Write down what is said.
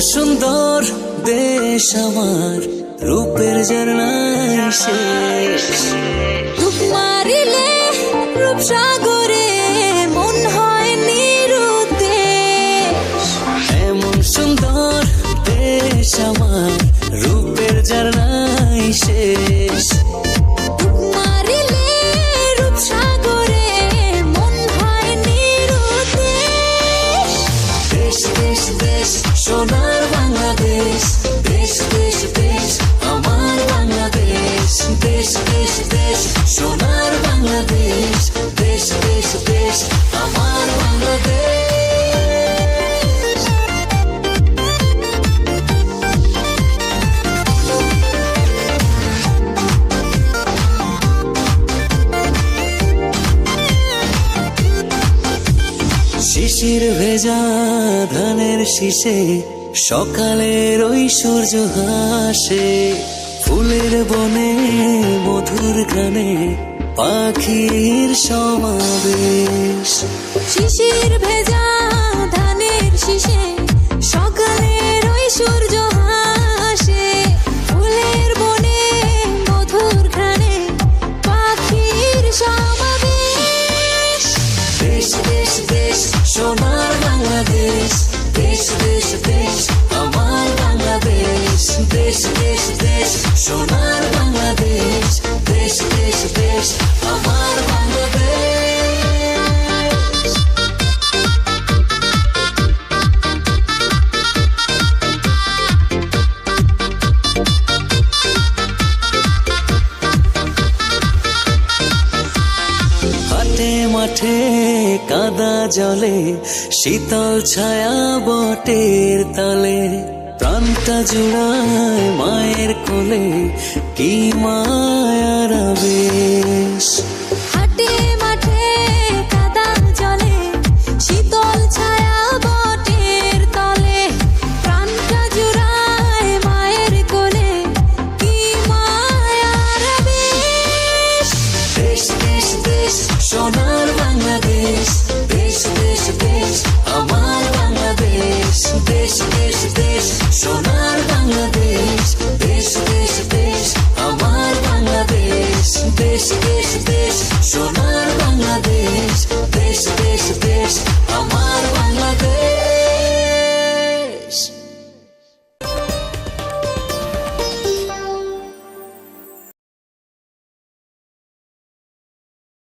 সুন্দর দেশ আমার, রূপের ঝর্ণায় শেষ। রূপ মারিলে রূপসাগরে মন হয় নিরুদ্দেশ। এমন সুন্দর দেশ আমার, রূপের ঝর্ণায় শেষ। রূপ মারিলে রূপসাগরে মন হয় নিরুদ্দেশ। দেশ দেশ দেশ সোনার বাংলাদেশ, দেশ দেশ দেশ আমার বাংলাদেশ। দেশ দেশ দেশ সোনার বাংলাদেশ, দেশ দেশ দেশ আমার বাংলাদেশ। শিশির ভেজা ধানের শীষে সকালের ওই সূর্য হাসে। ফুলের বনে মধুর গানে পাখির সমাবেশ। শিশির ভেজা ধানের শীষে সকালের ওই সূর্য হাসে। ফুলের বনে মধুর ঘ্রাণে পাখির সমাবেশ। দেশ দেশ দেশ সোনার বাংলাদেশ, দেশ দেশ দেশ আমার বাংলাদেশ। দেশ দেশ দেশ সোনার বাংলাদেশ, দেশ দেশ দেশ আমার বাংলাদেশ। হাটে মাঠে কাদা জলে শীতল ছায়া বটের তলে। প্রাণটা জুড়ায় মায়ের কোলে, কি মায়ার আবেশ। হাটে মাঠে কাদা জলে শীতল ছায়া বটের তলে। প্রাণটা জুড়ায় মায়ের কোলে, কি মায়ার আবেশ। দেশ দেশ দেশ সোনার বাংলাদেশ, দেশ দেশ দেশ আমার বাংলাদেশ। দেশ দেশ দেশ সোনার বাংলাদেশ, দেশ দেশ দেশ আমার বাংলাদেশ। দেশ দেশ দেশ সোনার বাংলাদেশ।